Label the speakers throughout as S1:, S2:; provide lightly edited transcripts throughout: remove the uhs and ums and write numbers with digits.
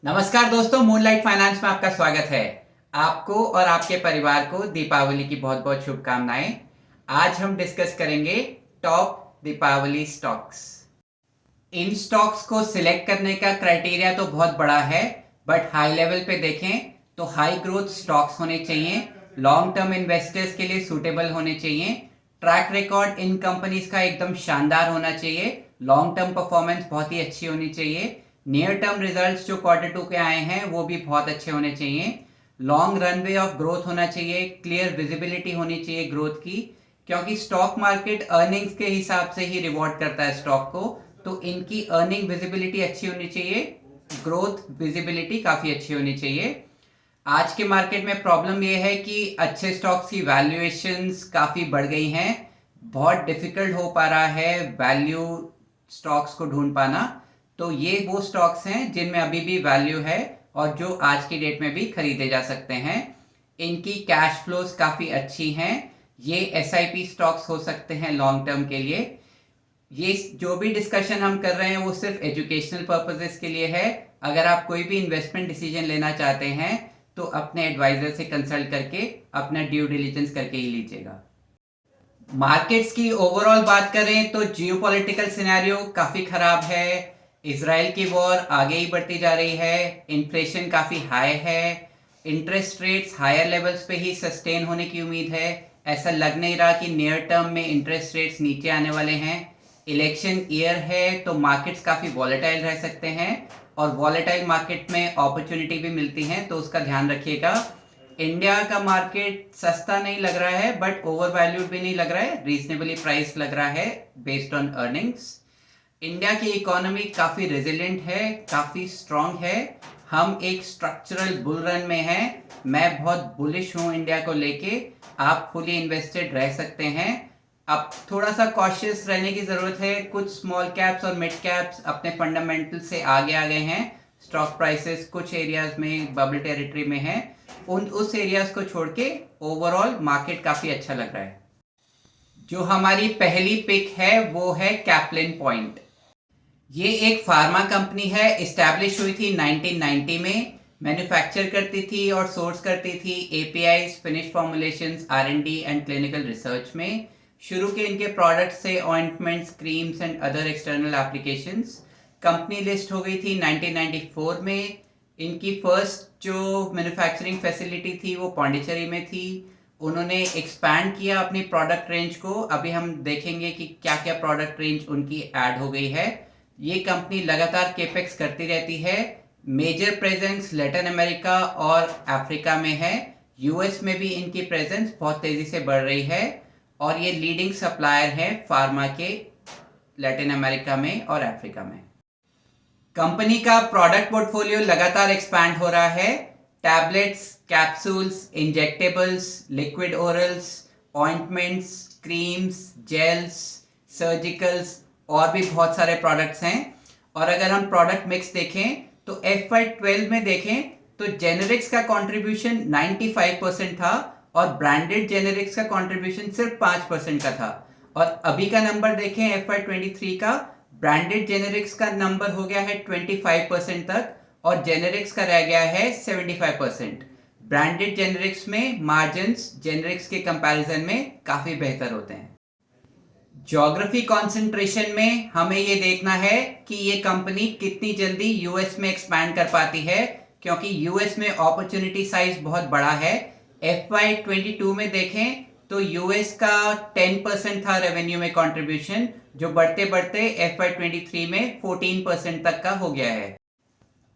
S1: नमस्कार दोस्तों, moonlight finance में आपका स्वागत है। आपको और आपके परिवार को दीपावली की बहुत बहुत शुभकामनाएं। आज हम डिस्कस करेंगे टॉप दीपावली स्टॉक्स। इन स्टॉक्स को सिलेक्ट करने का क्राइटेरिया तो बहुत बड़ा है, बट हाई लेवल पे देखें तो हाई ग्रोथ स्टॉक्स होने चाहिए, लॉन्ग टर्म इन्वेस्टर्स के लिए सूटेबल होने चाहिए, ट्रैक रिकॉर्ड इन कंपनीज का एकदम शानदार होना चाहिए, लॉन्ग टर्म परफॉर्मेंस बहुत ही अच्छी होनी चाहिए, नियर टर्म रिजल्ट्स जो Q2 के आए हैं वो भी बहुत अच्छे होने चाहिए, लॉन्ग रनवे ऑफ ग्रोथ होना चाहिए, क्लियर विजिबिलिटी होनी चाहिए ग्रोथ की, क्योंकि स्टॉक मार्केट अर्निंग्स के हिसाब से ही रिवॉर्ड करता है स्टॉक को। तो इनकी अर्निंग विजिबिलिटी अच्छी होनी चाहिए, ग्रोथ विजिबिलिटी काफ़ी अच्छी होनी चाहिए। आज के मार्केट में प्रॉब्लम यह है कि अच्छे स्टॉक्स की वैल्यूएशंस काफ़ी बढ़ गई हैं, बहुत डिफिकल्ट हो पा रहा है वैल्यू स्टॉक्स को ढूंढ पाना। तो ये वो स्टॉक्स हैं जिनमें अभी भी वैल्यू है और जो आज की डेट में भी खरीदे जा सकते हैं। इनकी कैश फ्लोज काफ़ी अच्छी हैं। ये SIP स्टॉक्स हो सकते हैं लॉन्ग टर्म के लिए। ये जो भी डिस्कशन हम कर रहे हैं वो सिर्फ एजुकेशनल पर्पसेस के लिए है। अगर आप कोई भी इन्वेस्टमेंट डिसीजन लेना चाहते हैं तो अपने एडवाइजर से कंसल्ट करके अपना ड्यू डिलिजेंस करके ही लीजिएगा। मार्केट्स की ओवरऑल बात करें तो जियोपॉलिटिकल सिनेरियो काफ़ी ख़राब है। इसराइल की वॉर आगे ही बढ़ती जा रही है, इन्फ्लेशन काफ़ी हाई है, इंटरेस्ट रेट्स हायर लेवल्स पे ही सस्टेन होने की उम्मीद है। ऐसा लग नहीं रहा कि नियर टर्म में इंटरेस्ट रेट्स नीचे आने वाले हैं। इलेक्शन ईयर है तो मार्केट्स काफ़ी वॉलेटाइल रह सकते हैं और वॉलेटाइल मार्केट में अपॉर्चुनिटी भी मिलती है, तो उसका ध्यान रखिएगा। इंडिया का मार्केट सस्ता नहीं लग रहा है बट ओवर वैल्यूड भी नहीं लग रहा है, रीजनेबली प्राइस लग रहा है बेस्ड ऑन अर्निंग्स। इंडिया की इकोनॉमी काफ़ी रेजिलिएंट है, काफ़ी स्ट्रांग है। हम एक स्ट्रक्चरल बुल रन में हैं। मैं बहुत बुलिश हूँ इंडिया को लेके। आप फुली इन्वेस्टेड रह सकते हैं। अब थोड़ा सा कॉशियस रहने की ज़रूरत है। कुछ स्मॉल कैप्स और मिड कैप्स अपने फंडामेंटल से आगे आ गए हैं। स्टॉक प्राइसेस कुछ एरियाज में बबल टेरिटरी में हैं। उस एरियाज को छोड़ के ओवरऑल मार्केट काफ़ी अच्छा लग रहा है। जो हमारी पहली पिक है वो है कैप्लिन पॉइंट। ये एक फार्मा कंपनी है, इस्टेब्लिश हुई थी 1990 में। मैन्युफैक्चर करती थी और सोर्स करती थी APIs, finish formulations, R&D and clinical research में। शुरू के इनके प्रोडक्ट्स से ointments, creams and other external applications. Company list हो गई थी 1994 में। इनकी फर्स्ट जो मैन्युफैक्चरिंग फैसिलिटी थी वो पौंडीचेरी में थी। उन्होंने एक्सपैंड किया अपनी प्रोडक्ट रेंज को। अभी हम देखेंगे कि क्या क्या प्रोडक्ट रेंज उनकी ऐड हो गई है। ये कंपनी लगातार केपेक्स करती रहती है। मेजर प्रेजेंस लैटिन अमेरिका और अफ्रीका में है। US में भी इनकी प्रेजेंस बहुत तेज़ी से बढ़ रही है और ये लीडिंग सप्लायर है फार्मा के लैटिन अमेरिका में और अफ्रीका में। कंपनी का प्रोडक्ट पोर्टफोलियो लगातार एक्सपैंड हो रहा है। Tablets, capsules, injectables, liquid orals, ointments, creams, gels, surgicals और भी बहुत सारे प्रोडक्ट्स हैं। और अगर हम प्रोडक्ट मिक्स देखें तो FY12 में देखें तो जेनेरिक्स का कंट्रीब्यूशन 95% था और ब्रांडेड जेनेरिक्स का कंट्रीब्यूशन सिर्फ 5% का था। और अभी का नंबर देखें FY23 का, ब्रांडेड जेनेरिक्स का नंबर हो गया है 25% तक और जेनेरिक्स का रह गया है 75%। ब्रांडेड जेनेरिक्स में मार्जिन्स जेनेरिक्स के कंपैरिजन में काफ़ी बेहतर होते हैं। ज्योग्राफी कंसंट्रेशन में हमें ये देखना है कि ये कंपनी कितनी जल्दी US में एक्सपैंड कर पाती है, क्योंकि US में अपॉर्चुनिटी साइज बहुत बड़ा है। FY22 में देखें तो US का 10% था रेवेन्यू में कंट्रीब्यूशन, जो बढ़ते बढ़ते FY23 में 14% तक का हो गया है।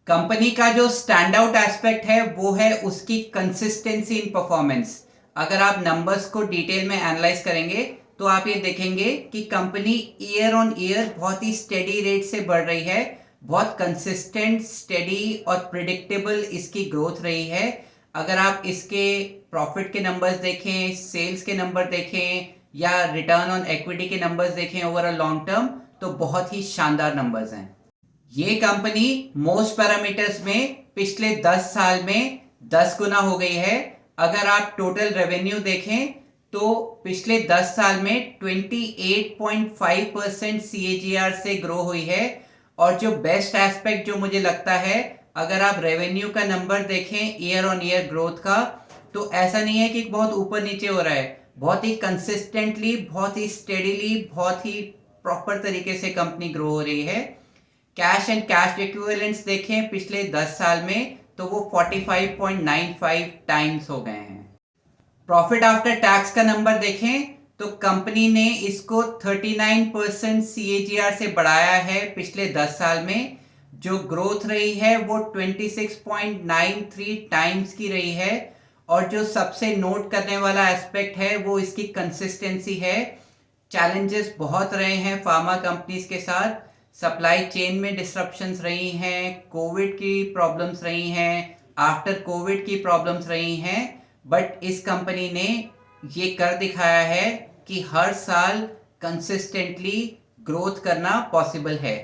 S1: कंपनी का जो स्टैंड आउट एस्पेक्ट है वो है उसकी कंसिस्टेंसी इन परफॉर्मेंस। अगर आप नंबर्स को डिटेल में एनालाइज करेंगे तो आप ये देखेंगे कि कंपनी ईयर ऑन ईयर बहुत ही स्टेडी रेट से बढ़ रही है। बहुत कंसिस्टेंट, स्टेडी और प्रिडिक्टेबल इसकी ग्रोथ रही है। अगर आप इसके प्रॉफिट के नंबर्स देखें, सेल्स के नंबर देखें या रिटर्न ऑन इक्विटी के नंबर्स देखें ओवर अ लॉन्ग टर्म, तो बहुत ही शानदार नंबर्स हैं। ये कंपनी मोस्ट पैरामीटर्स में पिछले 10 साल में 10 गुना हो गई है। अगर आप टोटल रेवेन्यू देखें तो पिछले 10 साल में 28.5% CAGR से ग्रो हुई है। और जो बेस्ट एस्पेक्ट जो मुझे लगता है अगर आप रेवेन्यू का नंबर देखें ईयर ऑन ईयर ग्रोथ का, तो ऐसा नहीं है कि बहुत ऊपर नीचे हो रहा है, बहुत ही कंसिस्टेंटली, बहुत ही स्टेडीली, बहुत ही प्रॉपर तरीके से कंपनी ग्रो हो रही है। कैश एंड कैश इक्विवेलेंट्स देखें पिछले 10 साल में, तो वो 45.95 टाइम्स हो गए हैं। प्रॉफिट आफ्टर टैक्स का नंबर देखें तो कंपनी ने इसको 39% CAGR से बढ़ाया है पिछले 10 साल में। जो ग्रोथ रही है वो 26.93 टाइम्स की रही है। और जो सबसे नोट करने वाला एस्पेक्ट है वो इसकी कंसिस्टेंसी है। चैलेंजेस बहुत रहे हैं फार्मा कंपनीज के साथ, सप्लाई चेन में डिसरप्शंस रही हैं, कोविड की प्रॉब्लम्स रही हैं, आफ्टर कोविड की प्रॉब्लम्स रही हैं, बट इस कंपनी ने ये कर दिखाया है कि हर साल कंसिस्टेंटली ग्रोथ करना पॉसिबल है।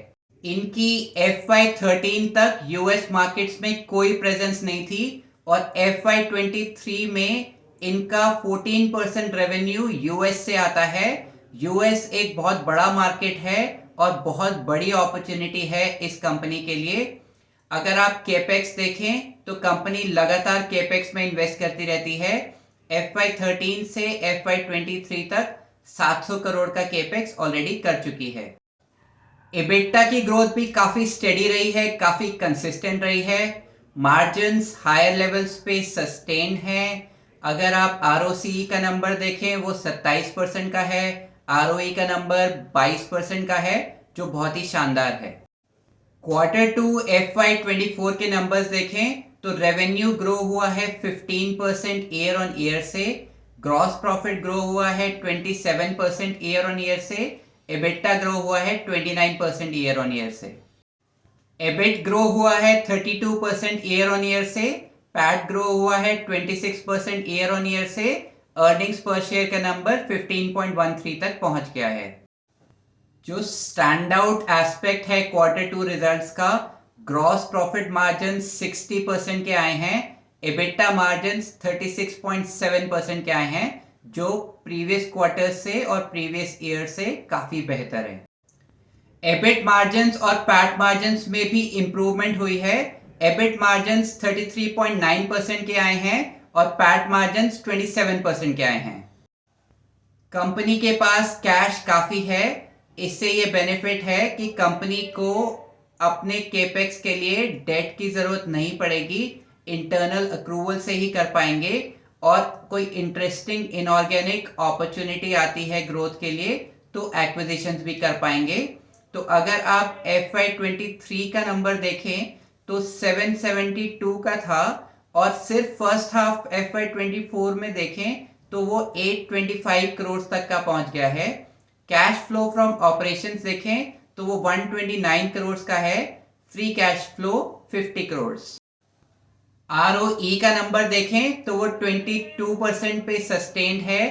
S1: इनकी FY13 तक यूएस मार्केट्स में कोई प्रेजेंस नहीं थी और FY23 में इनका 14% रेवेन्यू यूएस से आता है। यूएस एक बहुत बड़ा मार्केट है और बहुत बड़ी अपॉर्चुनिटी है इस कंपनी के लिए। अगर आप केपेक्स देखें तो कंपनी लगातार केपेक्स में इन्वेस्ट करती रहती है। FY13 से FY23 तक 700 करोड़ का केपेक्स ऑलरेडी कर चुकी है। एबिटा की ग्रोथ भी काफी स्टेडी रही है, काफी कंसिस्टेंट रही है। मार्जिन्स हायर लेवल्स पे सस्टेन है। अगर आप ROCE का नंबर देखें वो 27% का है, ROE का नंबर 22% का है, जो बहुत ही शानदार है। Q2 FY24 के नंबर्स देखें तो रेवेन्यू ग्रो हुआ है 15% ईयर ऑन ईयर से, ग्रॉस प्रॉफिट ग्रो हुआ है 27% ईयर ऑन ईयर से, एबिटा ग्रो हुआ है 29% ईयर ऑन ईयर से, एबिट ग्रो हुआ है 32% ईयर ऑन ईयर से, पैट ग्रो हुआ है 26% ईयर ऑन ईयर से, अर्निंग्स पर शेयर का नंबर 15.13 तक पहुंच गया है। जो स्टैंड आउट एस्पेक्ट है Q2 रिजल्ट्स का, ग्रॉस प्रॉफिट मार्जिन 60% के आए हैं, एबिटा मार्जिन 36.7% के आए हैं, जो प्रीवियस क्वार्टर से और प्रीवियस ईयर से काफी बेहतर है। एबिट मार्जिन्स और पैट मार्जिन्स में भी इंप्रूवमेंट हुई है। एबिट मार्जिन्स 33.9% के आए हैं और पैट मार्जिन्स 27% के आए हैं। कंपनी के पास कैश काफी है। इससे ये बेनिफिट है कि कंपनी को अपने केपेक्स के लिए डेट की जरूरत नहीं पड़ेगी, इंटरनल अक्रूवल से ही कर पाएंगे। और कोई इंटरेस्टिंग इनऑर्गेनिक अपॉर्चुनिटी आती है ग्रोथ के लिए तो एक्विजिशंस भी कर पाएंगे। तो अगर आप FY23 का नंबर देखें तो 772 का था और सिर्फ फर्स्ट हाफ FY24 में देखें तो वो 825 करोड़ तक का पहुंच गया है। कैश फ्लो फ्रॉम ऑपरेशंस देखें तो वो 129 करोड़ का है, free cash flow 50 crore. ROE का नंबर देखें तो वो 22% पे सस्टेन्ड है।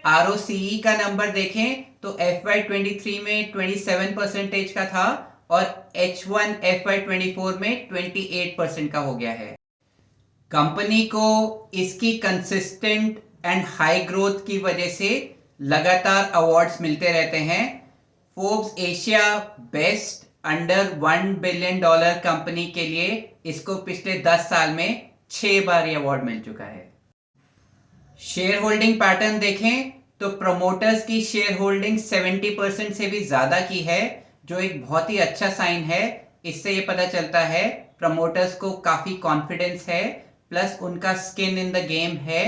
S1: ROCE का नंबर देखें तो FY23 में 27% का था और H1 FY24 में 28% का हो गया है। कंपनी को इसकी कंसिस्टेंट एंड हाई ग्रोथ की वजह से लगातार अवार्ड्स मिलते रहते हैं। Forbes Asia best under $1 billion company के लिए इसको पिछले 10 साल में 6 बार ये अवार्ड मिल चुका है। शेयर होल्डिंग पैटर्न देखें तो प्रमोटर्स की शेयर होल्डिंग 70% से भी ज्यादा की है, जो एक बहुत ही अच्छा साइन है। इससे ये पता चलता है प्रमोटर्स को काफी कॉन्फिडेंस है, प्लस उनका स्किन इन द गेम है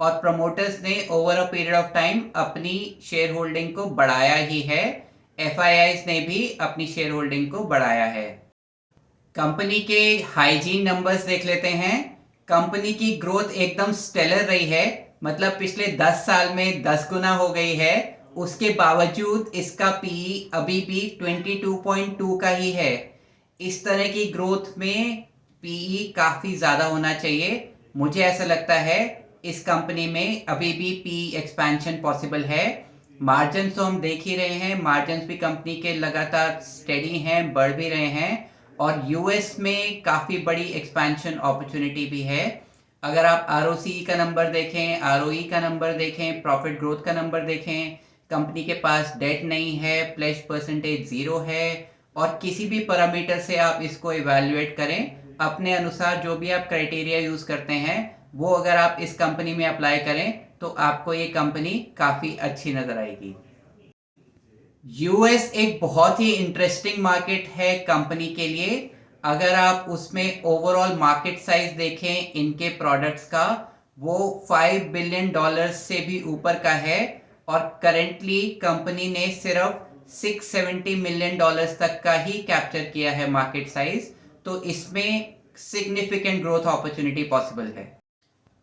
S1: और प्रमोटर्स ने over a period of time अपनी शेयर होल्डिंग को बढ़ाया ही है। FIIs ने भी अपनी शेयर होल्डिंग को बढ़ाया है। कंपनी के हाइजीन नंबर्स देख लेते हैं। कंपनी की ग्रोथ एकदम स्टेलर रही है, मतलब पिछले 10 साल में 10 गुना हो गई है। उसके बावजूद इसका PE अभी भी 22.2 का ही है। इस तरह की ग्रोथ में PE काफी ज्यादा होना चाहिए। मुझे ऐसा लगता है इस कंपनी में अभी भी PE एक्सपेंशन पॉसिबल है। मार्जिन तो हम देख ही रहे हैं, मार्जिन भी कंपनी के लगातार स्टेडी हैं, बढ़ भी रहे हैं और यूएस में काफ़ी बड़ी एक्सपेंशन अपॉर्चुनिटी भी है। अगर आप ROCE का नंबर देखें, ROE का नंबर देखें, प्रॉफिट ग्रोथ का नंबर देखें, कंपनी के पास डेट नहीं है, प्लेज परसेंटेज 0 है और किसी भी पैरामीटर से आप इसको इवैल्यूएट करें अपने अनुसार जो भी आप क्राइटेरिया यूज करते हैं वो अगर आप इस कंपनी में अप्लाई करें तो आपको ये कंपनी काफी अच्छी नजर आएगी। यूएस एक बहुत ही इंटरेस्टिंग मार्केट है कंपनी के लिए। अगर आप उसमें ओवरऑल मार्केट साइज देखें इनके प्रोडक्ट्स का, वो $5 बिलियन से भी ऊपर का है और करेंटली कंपनी ने सिर्फ $670 मिलियन तक का ही कैप्चर किया है मार्केट साइज। तो इसमें सिग्निफिकेंट ग्रोथ अपॉर्चुनिटी पॉसिबल है।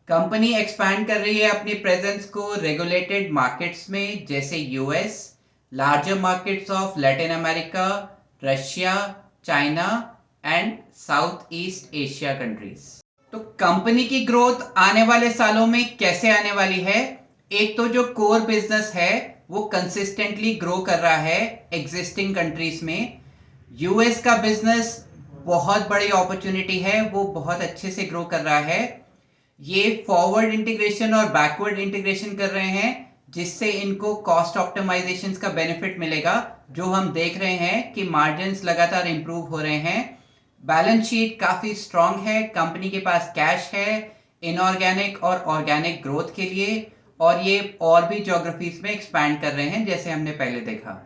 S1: कंपनी एक्सपैंड कर रही है अपनी प्रेजेंस को रेगुलेटेड मार्केट्स में जैसे US, larger markets of Latin America, Russia, China and south east Asia countries. तो कंपनी की ग्रोथ आने वाले सालों में कैसे आने वाली है? एक तो जो कोर बिजनेस है वो कंसिस्टेंटली ग्रो कर रहा है एग्जिस्टिंग कंट्रीज में। यूएस का बिजनेस बहुत बड़ी अपॉर्चुनिटी है, वो बहुत अच्छे से ग्रो कर रहा है। ये फॉरवर्ड इंटीग्रेशन और बैकवर्ड इंटीग्रेशन कर रहे हैं जिससे इनको कॉस्ट ऑप्टिमाइजेशन का बेनिफिट मिलेगा, जो हम देख रहे हैं कि मार्जिन्स लगातार इंप्रूव हो रहे हैं। बैलेंस शीट काफी स्ट्रांग है, कंपनी के पास कैश है इनऑर्गेनिक और ऑर्गेनिक ग्रोथ के लिए, और ये और भी ज्योग्राफीज में एक्सपैंड कर रहे हैं जैसे हमने पहले देखा।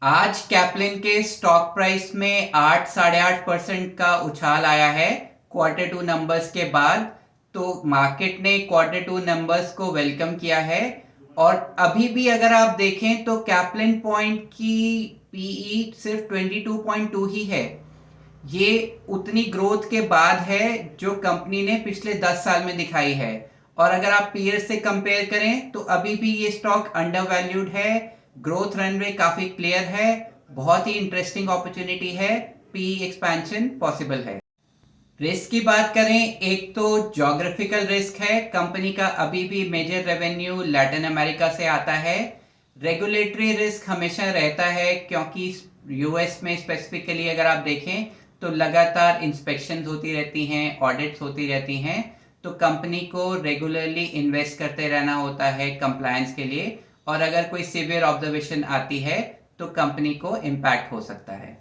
S1: आज कैपलिन के स्टॉक प्राइस में 8-8.5% का उछाल आया है Q2 नंबर्स के बाद। तो मार्केट ने Q2 नंबर्स को वेलकम किया है और अभी भी अगर आप देखें तो कैपलिन पॉइंट की पीई सिर्फ 22.2 ही है। ये उतनी ग्रोथ के बाद है जो कंपनी ने पिछले 10 साल में दिखाई है, और अगर आप पीयर से कंपेयर करें तो अभी भी ये स्टॉक अंडर वैल्यूड है। ग्रोथ रनवे काफी क्लियर है, बहुत ही इंटरेस्टिंग अपॉर्चुनिटी है, पी एक्सपेंशन पॉसिबल है। रिस्क की बात करें, एक तो ज्योग्राफिकल रिस्क है, कंपनी का अभी भी मेजर रेवेन्यू लैटिन अमेरिका से आता है। रेगुलेटरी रिस्क हमेशा रहता है क्योंकि यूएस में स्पेसिफिकली अगर आप देखें तो लगातार इंस्पेक्शंस होती रहती हैं, ऑडिट्स होती रहती हैं, तो कंपनी को रेगुलरली इन्वेस्ट करते रहना होता है कंप्लायंस के लिए, और अगर कोई सीवियर ऑब्जर्वेशन आती है तो कंपनी को इम्पैक्ट हो सकता है।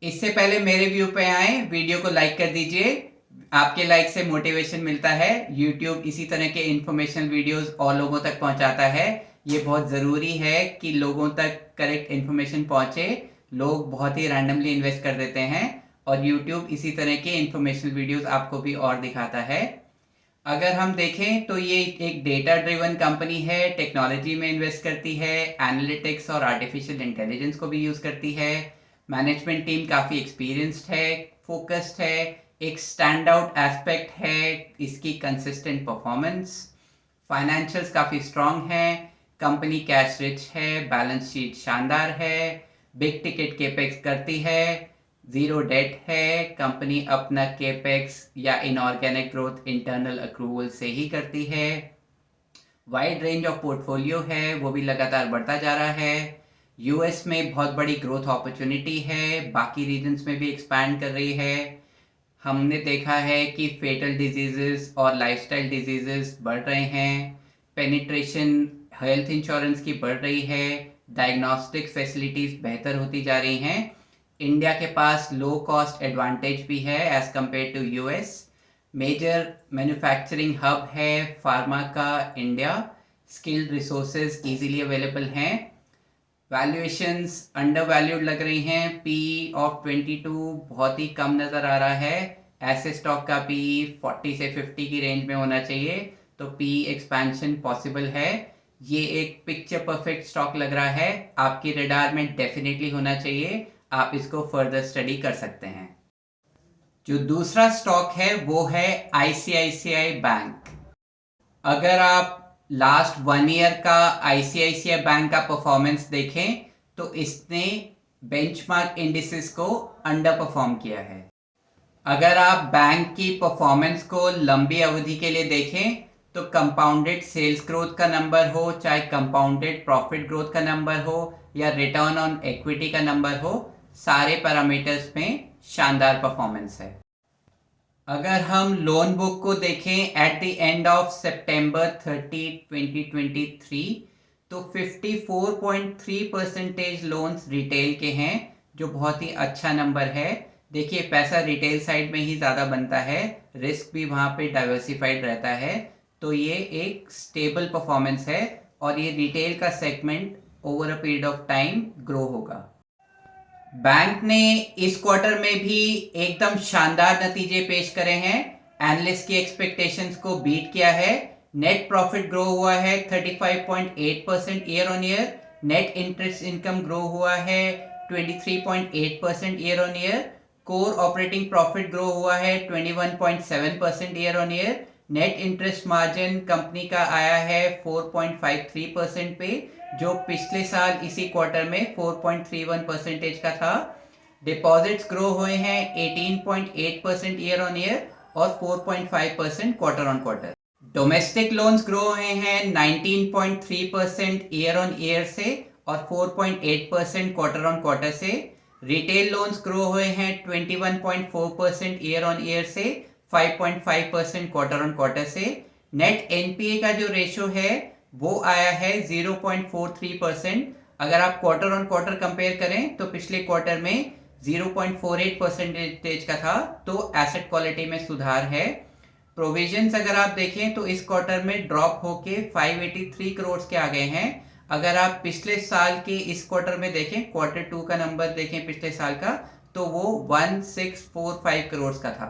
S1: इससे पहले मेरे व्यू पे आए, वीडियो को लाइक कर दीजिए, आपके लाइक से मोटिवेशन मिलता है। यूट्यूब इसी तरह के इंफॉर्मेशनल वीडियोस और लोगों तक पहुंचाता है। ये बहुत ज़रूरी है कि लोगों तक करेक्ट इन्फॉर्मेशन पहुंचे। लोग बहुत ही रैंडमली इन्वेस्ट कर देते हैं और यूट्यूब इसी तरह के इंफॉर्मेशनल वीडियोस आपको भी और दिखाता है। अगर हम देखें तो ये एक डेटा ड्रिवन कंपनी है, टेक्नोलॉजी में इन्वेस्ट करती है, एनालिटिक्स और आर्टिफिशियल इंटेलिजेंस को भी यूज़ करती है। मैनेजमेंट टीम काफ़ी एक्सपीरियंस्ड है, फोकस्ड है। एक स्टैंड आउट एस्पेक्ट है इसकी कंसिस्टेंट परफॉर्मेंस। फाइनेंशियल्स काफ़ी स्ट्रांग है, कंपनी कैश रिच है, बैलेंस शीट शानदार है, बिग टिकट केपेक्स करती है, जीरो डेट है, कंपनी अपना केपेक्स या इनऑर्गेनिक ग्रोथ इंटरनल अक्रूवल से ही करती है। वाइड रेंज ऑफ पोर्टफोलियो है, वो भी लगातार बढ़ता जा रहा है। यूएस में बहुत बड़ी ग्रोथ अपॉर्चुनिटी है, बाकी रीजन्स में भी एक्सपैंड कर रही है। हमने देखा है कि फेटल डिजीजेस और लाइफस्टाइल डिजीजेस बढ़ रहे हैं, पेनिट्रेशन हेल्थ इंश्योरेंस की बढ़ रही है, डायग्नोस्टिक फैसिलिटीज़ बेहतर होती जा रही हैं। इंडिया के पास लो कॉस्ट एडवांटेज भी है as compare to US. Major manufacturing hub है फार्मा का India, skilled resources easily available हैं। वैल्यूएशंस अंडर वैल्यूड लग रही हैं, पीई ऑफ 22 बहुत ही कम नज़र आ रहा है। ऐसे स्टॉक का पीई 40 से 50 की रेंज में होना चाहिए, तो पीई एक्सपेंशन पॉसिबल है। ये एक पिक्चर परफेक्ट स्टॉक लग रहा है, आपकी रडार में डेफिनेटली होना चाहिए, आप इसको फर्दर स्टडी कर सकते हैं। जो दूसरा स्टॉक है वो है आईसीआईसीआई बैंक। अगर आप लास्ट 1 ईयर का आईसीआईसीआई बैंक का परफॉर्मेंस देखें तो इसने बेंचमार्क इंडिसेस को अंडर परफॉर्म किया है। अगर आप बैंक की परफॉर्मेंस को लंबी अवधि के लिए देखें तो कंपाउंडेड सेल्स ग्रोथ का नंबर हो, चाहे कंपाउंडेड प्रॉफिट ग्रोथ का नंबर हो या रिटर्न ऑन इक्विटी का नंबर हो, सारे पैरामीटर्स में शानदार परफॉर्मेंस है। अगर हम लोन बुक को देखें एट द एंड ऑफ सितंबर 30, 2023 तो 54.3% लोन्स रिटेल के हैं, जो बहुत ही अच्छा नंबर है। देखिए, पैसा रिटेल साइड में ही ज़्यादा बनता है, रिस्क भी वहाँ पे डाइवर्सिफाइड रहता है, तो ये एक स्टेबल परफॉर्मेंस है और ये रिटेल का segment over a period of time grow होगा। बैंक ने इस क्वार्टर में भी एकदम शानदार नतीजे पेश करे हैं। एनालिस्ट की एक्सपेक्टेशंस को बीट किया है। नेट प्रॉफिट ग्रो हुआ है 35.8% year on year. Net interest income grow हुआ है 23.8% year on year. Core operating profit grow हुआ है 21.7% year on year. Net interest margin company का आया है 4.53% पे, जो पिछले साल इसी क्वार्टर में 4.31% का था। डिपॉजिट्स ग्रो हुए हैं 18.8% ईयर ऑन ईयर और 4.5% quarter on quarter. Domestic loans grow हुए हैं 19.3% ईयर ऑन ईयर से और 4.8% क्वार्टर ऑन क्वार्टर से। रिटेल लोन्स ग्रो हुए हैं 21.4% ईयर ऑन ईयर से 5.5% क्वार्टर ऑन क्वार्टर से। नेट एनपीए का जो रेशो है वो आया है 0.43%। अगर आप क्वार्टर ऑन क्वार्टर कंपेयर करें तो पिछले क्वार्टर में 0.48% का था, तो एसेट क्वालिटी में सुधार है। प्रोविजंस अगर आप देखें तो इस क्वार्टर में ड्रॉप होके 583 करोड़ के आ गए हैं। अगर आप पिछले साल के इस क्वार्टर में देखें, क्वार्टर 2 का नंबर देखें पिछले साल का, तो वो 1645 करोड़ का था।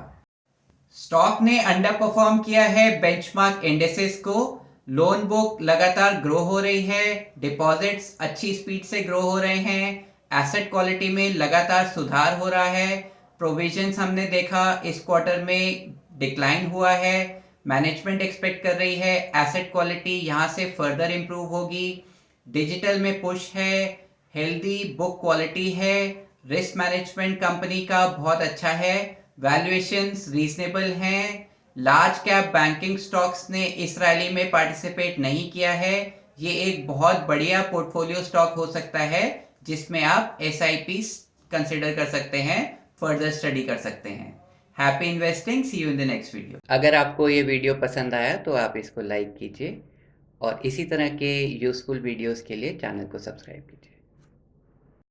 S1: स्टॉक ने अंडर परफॉर्म किया है बेंचमार्क इंडेक्सेस को। लोन बुक लगातार ग्रो हो रही है, डिपॉजिट्स अच्छी स्पीड से ग्रो हो रहे हैं, एसेट क्वालिटी में लगातार सुधार हो रहा है। प्रोविजंस हमने देखा इस क्वार्टर में डिक्लाइन हुआ है। मैनेजमेंट एक्सपेक्ट कर रही है एसेट क्वालिटी यहाँ से फर्दर इम्प्रूव होगी। डिजिटल में पुश है, हेल्दी बुक क्वालिटी है, रिस्क मैनेजमेंट कंपनी का बहुत अच्छा है, वैल्यूएशंस रीजनेबल हैं। लार्ज कैप बैंकिंग स्टॉक्स ने इस रैली में पार्टिसिपेट नहीं किया है। ये एक बहुत बढ़िया पोर्टफोलियो स्टॉक हो सकता है जिसमें आप SIP कंसिडर कर सकते हैं, फर्दर स्टडी कर सकते हैं। Happy investing, see you in the next video. अगर आपको ये वीडियो पसंद आया तो आप इसको लाइक कीजिए और इसी तरह के यूजफुल वीडियोस के लिए चैनल को सब्सक्राइब कीजिए।